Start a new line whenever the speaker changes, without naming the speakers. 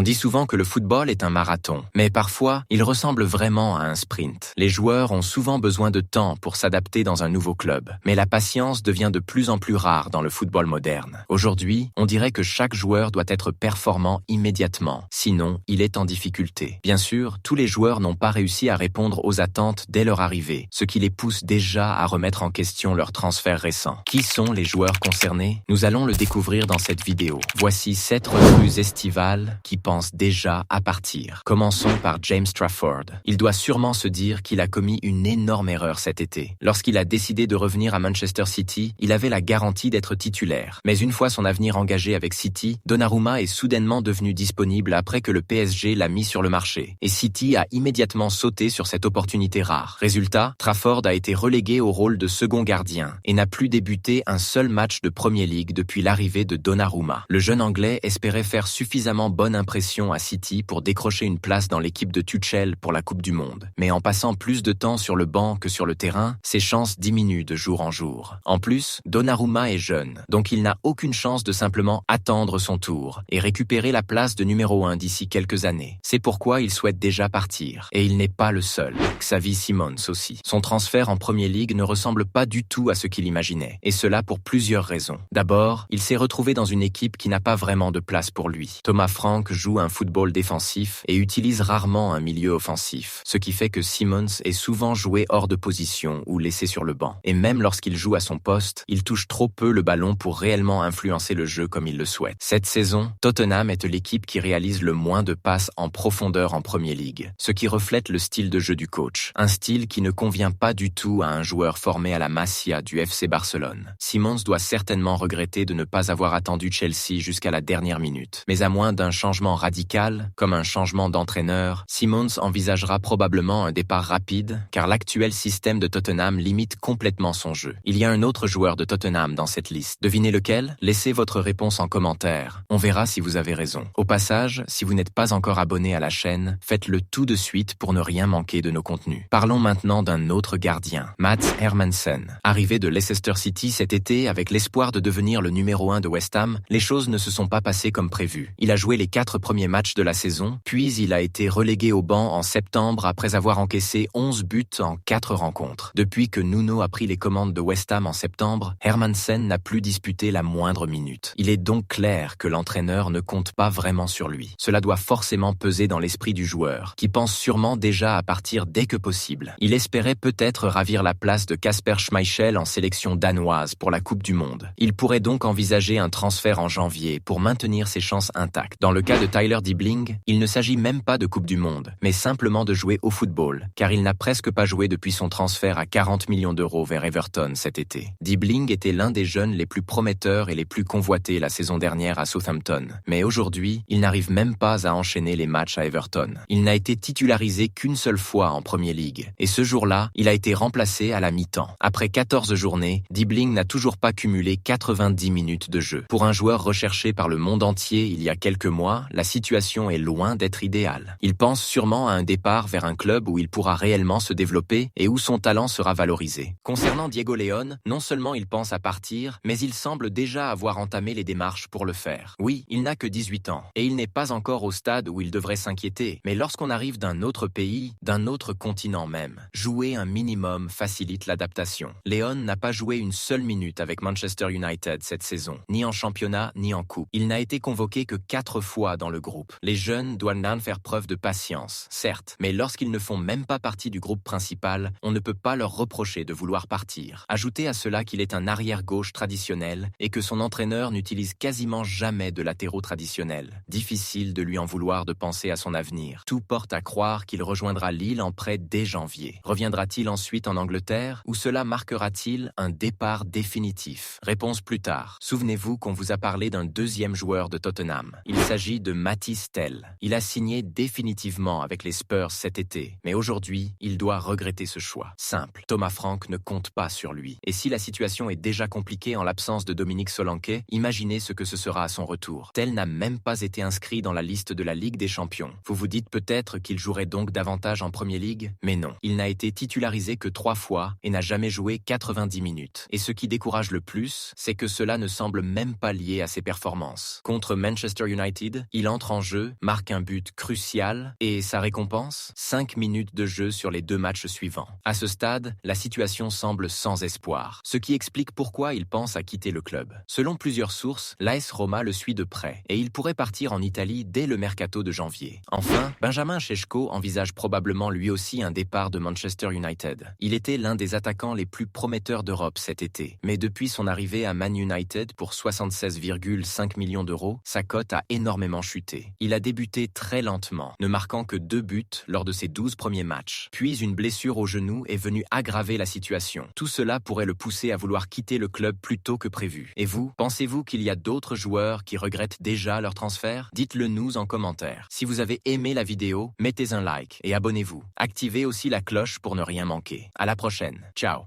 On dit souvent que le football est un marathon, mais parfois, il ressemble vraiment à un sprint. Les joueurs ont souvent besoin de temps pour s'adapter dans un nouveau club, mais la patience devient de plus en plus rare dans le football moderne. Aujourd'hui, on dirait que chaque joueur doit être performant immédiatement, sinon il est en difficulté. Bien sûr, tous les joueurs n'ont pas réussi à répondre aux attentes dès leur arrivée, ce qui les pousse déjà à remettre en question leur transfert récent. Qui sont les joueurs concernés? Nous allons le découvrir dans cette vidéo. Voici 7 recrues estivales qui pensent déjà à partir. Commençons par James Trafford. Il doit sûrement se dire qu'il a commis une énorme erreur cet été. Lorsqu'il a décidé de revenir à Manchester City, il avait la garantie d'être titulaire. Mais une fois son avenir engagé avec City, Donnarumma est soudainement devenu disponible après que le PSG l'a mis sur le marché. Et City a immédiatement sauté sur cette opportunité rare. Résultat, Trafford a été relégué au rôle de second gardien et n'a plus débuté un seul match de Premier League depuis l'arrivée de Donnarumma. Le jeune Anglais espérait faire suffisamment bonne impression à City pour décrocher une place dans l'équipe de Tuchel pour la Coupe du Monde. Mais en passant plus de temps sur le banc que sur le terrain, ses chances diminuent de jour en jour. En plus, Donnarumma est jeune, donc il n'a aucune chance de simplement attendre son tour et récupérer la place de numéro 1 d'ici quelques années. C'est pourquoi il souhaite déjà partir. Et il n'est pas le seul. Xavi Simons aussi. Son transfert en Premier League ne ressemble pas du tout à ce qu'il imaginait. Et cela pour plusieurs raisons. D'abord, il s'est retrouvé dans une équipe qui n'a pas vraiment de place pour lui. Thomas Frank joue un football défensif et utilise rarement un milieu offensif, ce qui fait que Simons est souvent joué hors de position ou laissé sur le banc. Et même lorsqu'il joue à son poste, il touche trop peu le ballon pour réellement influencer le jeu comme il le souhaite. Cette saison, Tottenham est l'équipe qui réalise le moins de passes en profondeur en Premier League, ce qui reflète le style de jeu du coach. Un style qui ne convient pas du tout à un joueur formé à la Masia du FC Barcelone. Simons doit certainement regretter de ne pas avoir attendu Chelsea jusqu'à la dernière minute. Mais à moins d'un changement radical, comme un changement d'entraîneur, Simons envisagera probablement un départ rapide, car l'actuel système de Tottenham limite complètement son jeu. Il y a un autre joueur de Tottenham dans cette liste. Devinez lequel? Laissez votre réponse en commentaire. On verra si vous avez raison. Au passage, si vous n'êtes pas encore abonné à la chaîne, faites-le tout de suite pour ne rien manquer de nos contenus. Parlons maintenant d'un autre gardien, Mats Hermansen. Arrivé de Leicester City cet été avec l'espoir de devenir le numéro 1 de West Ham, les choses ne se sont pas passées comme prévu. Il a joué les 4 premiers matchs de la saison, puis il a été relégué au banc en septembre après avoir encaissé 11 buts en 4 rencontres. Depuis que Nuno a pris les commandes de West Ham en septembre, Hermansen n'a plus disputé la moindre minute. Il est donc clair que l'entraîneur ne compte pas vraiment sur lui. Cela doit forcément peser dans l'esprit du joueur, qui pense sûrement déjà à partir dès que possible. Il espérait peut-être ravir la place de Kasper Schmeichel en sélection danoise pour la Coupe du Monde. Il pourrait donc envisager un transfert en janvier pour maintenir ses chances intactes. Dans le cas de Tyler Dibling, il ne s'agit même pas de Coupe du Monde, mais simplement de jouer au football, car il n'a presque pas joué depuis son transfert à 40 millions d'euros vers Everton cet été. Dibling était l'un des jeunes les plus prometteurs et les plus convoités la saison dernière à Southampton. Mais aujourd'hui, il n'arrive même pas à enchaîner les matchs à Everton. Il n'a été titularisé qu'une seule fois en Premier League. Et ce jour-là, il a été remplacé à la mi-temps. Après 14 journées, Dibling n'a toujours pas cumulé 90 minutes de jeu. Pour un joueur recherché par le monde entier il y a quelques mois, la situation est loin d'être idéale. Il pense sûrement à un départ vers un club où il pourra réellement se développer et où son talent sera valorisé. Concernant Diego León, non seulement il pense à partir, mais il semble déjà avoir entamé les démarches pour le faire. Oui, il n'a que 18 ans, et il n'est pas encore au stade où il devrait s'inquiéter. Mais lorsqu'on arrive d'un autre pays, d'un autre continent même, jouer un minimum facilite l'adaptation. León n'a pas joué une seule minute avec Manchester United cette saison, ni en championnat, ni en coupe. Il n'a été convoqué que 4 fois dans le groupe. Les jeunes doivent faire preuve de patience, certes, mais lorsqu'ils ne font même pas partie du groupe principal, on ne peut pas leur reprocher de vouloir partir. Ajoutez à cela qu'il est un arrière-gauche traditionnel et que son entraîneur n'utilise quasiment jamais de latéraux traditionnels. Difficile de lui en vouloir de penser à son avenir. Tout porte à croire qu'il rejoindra Lille en prêt dès janvier. Reviendra-t-il ensuite en Angleterre ou cela marquera-t-il un départ définitif? Réponse plus tard. Souvenez-vous qu'on vous a parlé d'un deuxième joueur de Tottenham. Il s'agit de Mathys Tel. Il a signé définitivement avec les Spurs cet été, mais aujourd'hui, il doit regretter ce choix. Simple, Thomas Frank ne compte pas sur lui. Et si la situation est déjà compliquée en l'absence de Dominique Solanke, imaginez ce que ce sera à son retour. Tel n'a même pas été inscrit dans la liste de la Ligue des Champions. Vous vous dites peut-être qu'il jouerait donc davantage en Premier League, mais non. Il n'a été titularisé que 3 fois et n'a jamais joué 90 minutes. Et ce qui décourage le plus, c'est que cela ne semble même pas lié à ses performances. Contre Manchester United, il entre en jeu, marque un but crucial et sa récompense, 5 minutes de jeu sur les 2 matchs suivants. À ce stade, la situation semble sans espoir, ce qui explique pourquoi il pense à quitter le club. Selon plusieurs sources, l'AS Roma le suit de près et il pourrait partir en Italie dès le mercato de janvier. Enfin, Benjamin Šeško envisage probablement lui aussi un départ de Manchester United. Il était l'un des attaquants les plus prometteurs d'Europe cet été, mais depuis son arrivée à Man United pour 76,5 millions d'euros, sa cote a énormément chuté. Il a débuté très lentement, ne marquant que 2 buts lors de ses 12 premiers matchs. Puis une blessure au genou est venue aggraver la situation. Tout cela pourrait le pousser à vouloir quitter le club plus tôt que prévu. Et vous, pensez-vous qu'il y a d'autres joueurs qui regrettent déjà leur transfert? Dites-le nous en commentaire. Si vous avez aimé la vidéo, mettez un like et abonnez-vous. Activez aussi la cloche pour ne rien manquer. À la prochaine. Ciao.